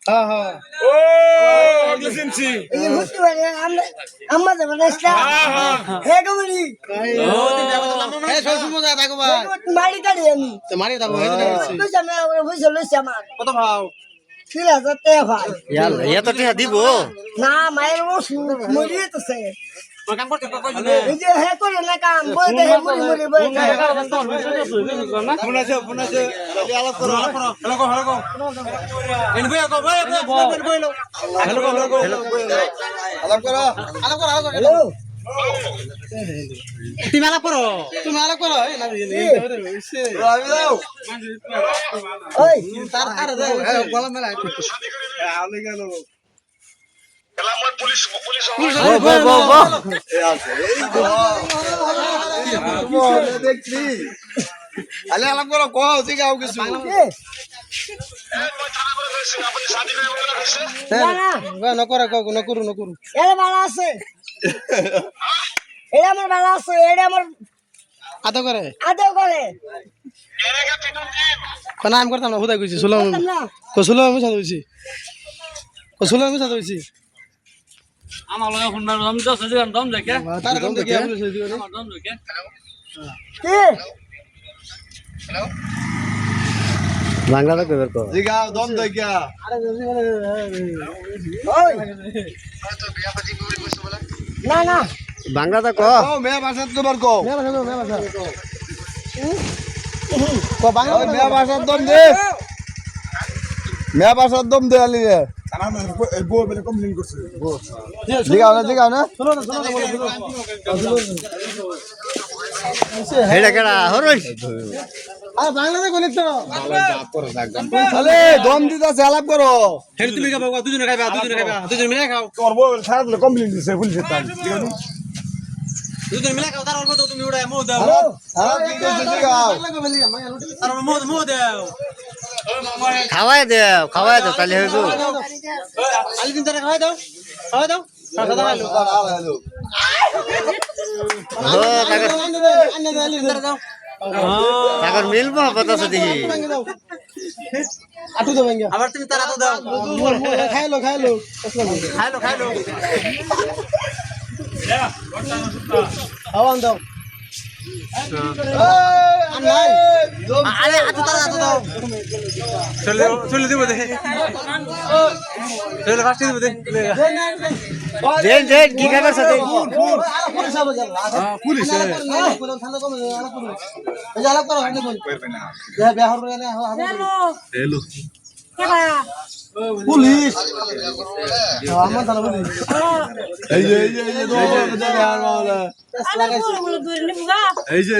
হ্যাঁ হ্যাঁ ও ওগুলো চিনছি আম্মা যাবে না হে কমরি এই সব সময় যা থাকো ভাই মারি কাড়ি আমি তো মারি দাও এই দিন আসছি বুঝছ না বুঝছ লইছ আমার কত ভাও 3000 টাকা ভাই ইয়াল্লা এত টাকা দিব না মায়ের মরিয়ে তো সে কাম করতে কই দিবে এই যে হে করে না কাম বই দে হে মরি মরি বই পুনাছে আলাপ করো হ্যালো কো এন ভাই কো ভাই হ্যালো কো আলাপ করো হ্যালো তুমি আলাপ করো এই না আমি দাও ওই তার আর দে গলা মেলা আলে গেল দেখছি আলে আলাপ করো কো ঠিক আছে কিছু না না করে না করু এর ভালো আছে এটা আমার ভালো আছে এটা আমার আদা করে আদেও করে কোন নাম করতাম না হুদাই কইছি সুলাম না কসুলাম আমি সাথে হইছি আমার লগে ফোন মারলাম 10 দিন দম দেখে তার কাম দেখি আমি সেই দিও আমার দম দেখে কি বাংলাটা কইবার কো জিগা দম দেখিয়া ওই না না বাংলাটা কো ও মে ভাষাত কবার কো কো বাংলা ওই মে ভাষাত দম দে মে ভাষাত দম দে আলি রে জিগাও না হেডা কেডা হরই আর বাংলাতে কইলি তো আলে দম দিতাছে আলাপ করো হেল তুমি খাবা দুজনে খাইবা দুজনে মিলে খাও করবো সারা কমপ্লেন দিছে পুলিশে তাই দুজনে মিলে খাও তার অল্প তো তুমি উড়ায় মো দাও হ্যালো হ্যাঁ কি কইছে জিগাও তার মো দাও খাওয়াই দাও তাহলে হইব আলি দিন তারা খাওয়াই দাও সাদা খাইলো ও তাগর আলি দিন তারা দাও তাগর মিল মহব্বত আছে দেখি আটু দাও ভাঙ্গা আবার তুমি তারা দাও খাইলো খাইলো আওয়ান দাও আরে আটু তারা দাও চলে দিব দে চলে ফাস্ট দিব দে দেন কি খাবার সাথে পুলিশ হেলো পুলিশ আমার দাঁড়া পুলিশ এই যে আর মাওলা এই যে